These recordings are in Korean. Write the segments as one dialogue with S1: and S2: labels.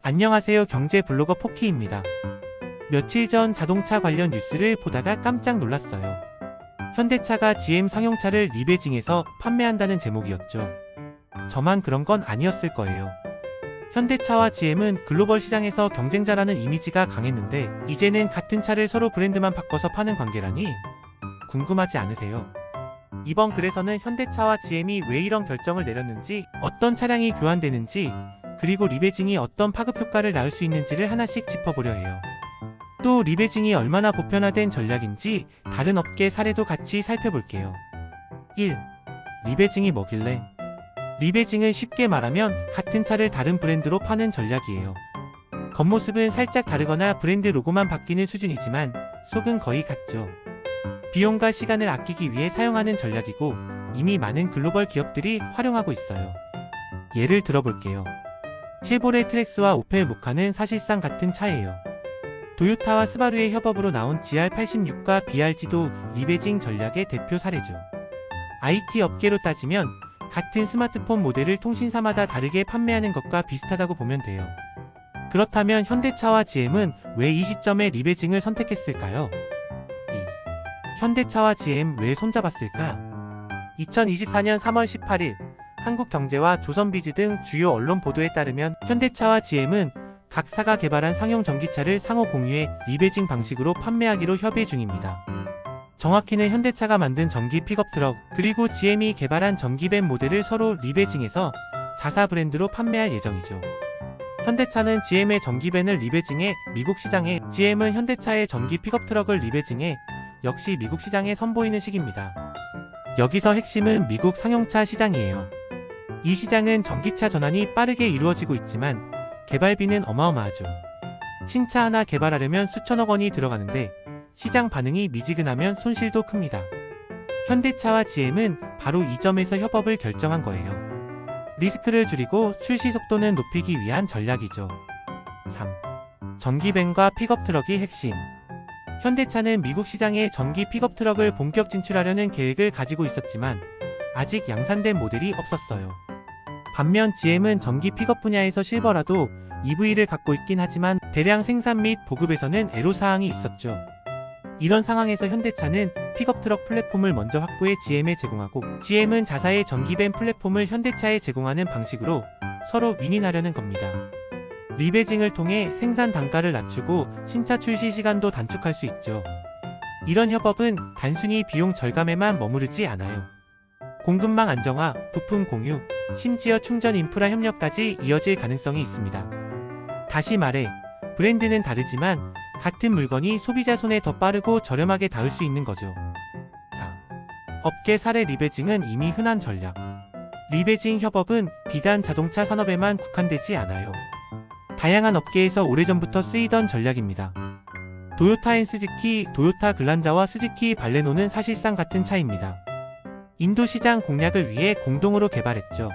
S1: 안녕하세요. 경제 블로거 포키입니다. 며칠 전 자동차 관련 뉴스를 보다가 깜짝 놀랐어요. 현대차가 GM 상용차를 리베징해서 판매한다는 제목이었죠. 저만 그런 건 아니었을 거예요. 현대차와 GM은 글로벌 시장에서 경쟁자라는 이미지가 강했는데 이제는 같은 차를 서로 브랜드만 바꿔서 파는 관계라니 궁금하지 않으세요? 이번 글에서는 현대차와 GM이 왜 이런 결정을 내렸는지, 어떤 차량이 교환되는지, 그리고 리베징이 어떤 파급 효과를 낳을 수 있는지를 하나씩 짚어보려 해요. 또 리베징이 얼마나 보편화된 전략인지 다른 업계 사례도 같이 살펴볼게요. 1. 리베징이 뭐길래? 리베징은 쉽게 말하면 같은 차를 다른 브랜드로 파는 전략이에요. 겉모습은 살짝 다르거나 브랜드 로고만 바뀌는 수준이지만 속은 거의 같죠. 비용과 시간을 아끼기 위해 사용하는 전략이고 이미 많은 글로벌 기업들이 활용하고 있어요. 예를 들어볼게요. 쉐보레 트렉스와 오펠 모카는 사실상 같은 차예요. 도요타와 스바루의 협업으로 나온 GR86과 BRG도 리베징 전략의 대표 사례죠. IT 업계로 따지면 같은 스마트폰 모델을 통신사마다 다르게 판매하는 것과 비슷하다고 보면 돼요. 그렇다면 현대차와 GM은 왜 이 시점에 리베징을 선택했을까요? 2. 현대차와 GM 왜 손잡았을까? 2024년 3월 18일 한국경제와 조선비즈 등 주요 언론 보도에 따르면 현대차와 GM은 각사가 개발한 상용 전기차를 상호 공유해 리베징 방식으로 판매하기로 협의 중입니다. 정확히는 현대차가 만든 전기 픽업 트럭, 그리고 GM이 개발한 전기밴 모델을 서로 리베징해서 자사 브랜드로 판매할 예정이죠. 현대차는 GM의 전기밴을 리베징해 미국 시장에, GM은 현대차의 전기 픽업 트럭을 리베징해 역시 미국 시장에 선보이는 식입니다. 여기서 핵심은 미국 상용차 시장이에요. 이 시장은 전기차 전환이 빠르게 이루어지고 있지만 개발비는 어마어마하죠. 신차 하나 개발하려면 수천억 원이 들어가는데 시장 반응이 미지근하면 손실도 큽니다. 현대차와 GM은 바로 이 점에서 협업을 결정한 거예요. 리스크를 줄이고 출시 속도는 높이기 위한 전략이죠. 3. 전기밴과 픽업 트럭이 핵심. 현대차는 미국 시장에 전기 픽업 트럭을 본격 진출하려는 계획을 가지고 있었지만 아직 양산된 모델이 없었어요. 반면 GM은 전기 픽업 분야에서 실버라도 EV를 갖고 있긴 하지만 대량 생산 및 보급에서는 애로사항이 있었죠. 이런 상황에서 현대차는 픽업 트럭 플랫폼을 먼저 확보해 GM에 제공하고, GM은 자사의 전기밴 플랫폼을 현대차에 제공하는 방식으로 서로 윈윈하려는 겁니다. 리베징을 통해 생산 단가를 낮추고 신차 출시 시간도 단축할 수 있죠. 이런 협업은 단순히 비용 절감에만 머무르지 않아요. 공급망 안정화, 부품 공유, 심지어 충전 인프라 협력까지 이어질 가능성이 있습니다. 다시 말해, 브랜드는 다르지만 같은 물건이 소비자 손에 더 빠르고 저렴하게 닿을 수 있는 거죠. 4. 업계 사례. 리베징은 이미 흔한 전략. 리베징 협업은 비단 자동차 산업에만 국한되지 않아요. 다양한 업계에서 오래전부터 쓰이던 전략입니다. 도요타 앤 스즈키, 도요타 글란자와 스즈키 발레노는 사실상 같은 차입니다. 인도 시장 공략을 위해 공동으로 개발했죠.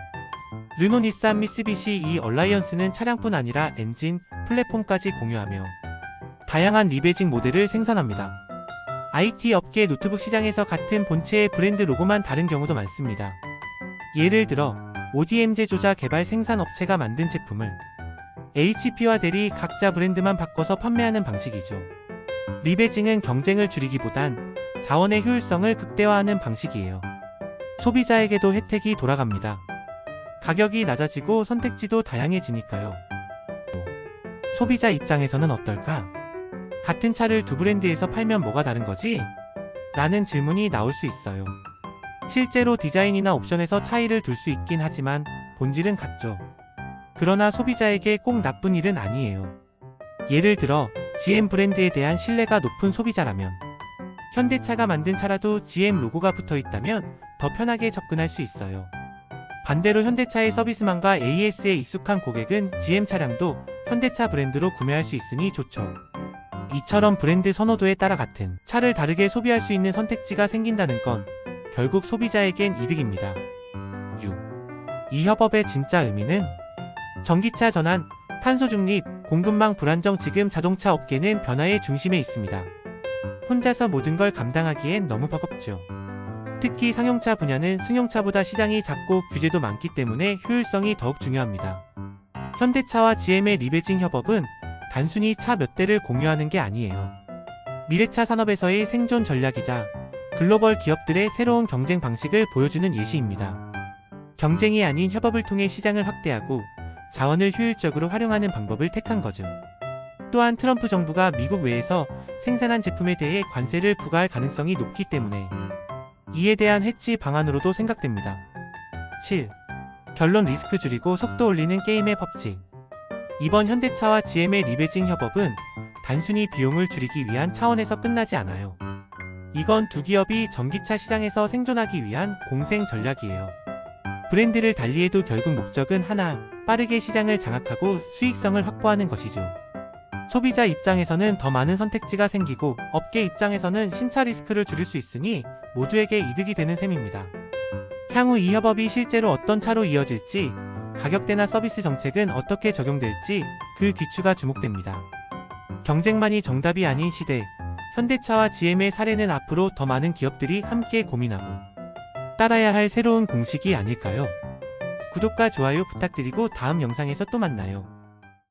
S1: 르노, 닛산, 미쓰비시 이 얼라이언스는 차량뿐 아니라 엔진, 플랫폼까지 공유하며 다양한 리베징 모델을 생산합니다. IT 업계 노트북 시장에서 같은 본체의 브랜드 로고만 다른 경우도 많습니다. 예를 들어 ODM 제조자 개발 생산 업체가 만든 제품을 HP와 델이 각자 브랜드만 바꿔서 판매하는 방식이죠. 리베징은 경쟁을 줄이기보단 자원의 효율성을 극대화하는 방식이에요. 소비자에게도 혜택이 돌아갑니다. 가격이 낮아지고 선택지도 다양해지니까요. 소비자 입장에서는 어떨까? 같은 차를 두 브랜드에서 팔면 뭐가 다른 거지? 라는 질문이 나올 수 있어요. 실제로 디자인이나 옵션에서 차이를 둘 수 있긴 하지만 본질은 같죠. 그러나 소비자에게 꼭 나쁜 일은 아니에요. 예를 들어 GM 브랜드에 대한 신뢰가 높은 소비자라면, 현대차가 만든 차라도 GM 로고가 붙어 있다면 더 편하게 접근할 수 있어요. 반대로 현대차의 서비스망과 AS에 익숙한 고객은 GM 차량도 현대차 브랜드로 구매할 수 있으니 좋죠. 이처럼 브랜드 선호도에 따라 같은 차를 다르게 소비할 수 있는 선택지가 생긴다는 건 결국 소비자에겐 이득입니다. 6. 이 협업의 진짜 의미는? 전기차 전환, 탄소 중립, 공급망 불안정. 지금 자동차 업계는 변화의 중심에 있습니다. 혼자서 모든 걸 감당하기엔 너무 버겁죠. 특히 상용차 분야는 승용차보다 시장이 작고 규제도 많기 때문에 효율성이 더욱 중요합니다. 현대차와 GM의 리베징 협업은 단순히 차 몇 대를 공유하는 게 아니에요. 미래차 산업에서의 생존 전략이자 글로벌 기업들의 새로운 경쟁 방식을 보여주는 예시입니다. 경쟁이 아닌 협업을 통해 시장을 확대하고 자원을 효율적으로 활용하는 방법을 택한 거죠. 또한 트럼프 정부가 미국 외에서 생산한 제품에 대해 관세를 부과할 가능성이 높기 때문에 이에 대한 해지 방안으로도 생각됩니다. 7. 결론 리스크 줄이고 속도 올리는 게임의 법칙. 이번 현대차와 GM의 리베징 협업은 단순히 비용을 줄이기 위한 차원에서 끝나지 않아요. 이건 두 기업이 전기차 시장에서 생존하기 위한 공생 전략이에요. 브랜드를 달리해도 결국 목적은 하나, 빠르게 시장을 장악하고 수익성을 확보하는 것이죠. 소비자 입장에서는 더 많은 선택지가 생기고 업계 입장에서는 심차 리스크를 줄일 수 있으니 모두에게 이득이 되는 셈입니다. 향후 이 협업이 실제로 어떤 차로 이어질지, 가격대나 서비스 정책은 어떻게 적용될지 그 귀추가 주목됩니다. 경쟁만이 정답이 아닌 시대, 현대차와 GM의 사례는 앞으로 더 많은 기업들이 함께 고민하고 따라야 할 새로운 공식이 아닐까요? 구독과 좋아요 부탁드리고 다음 영상에서 또 만나요.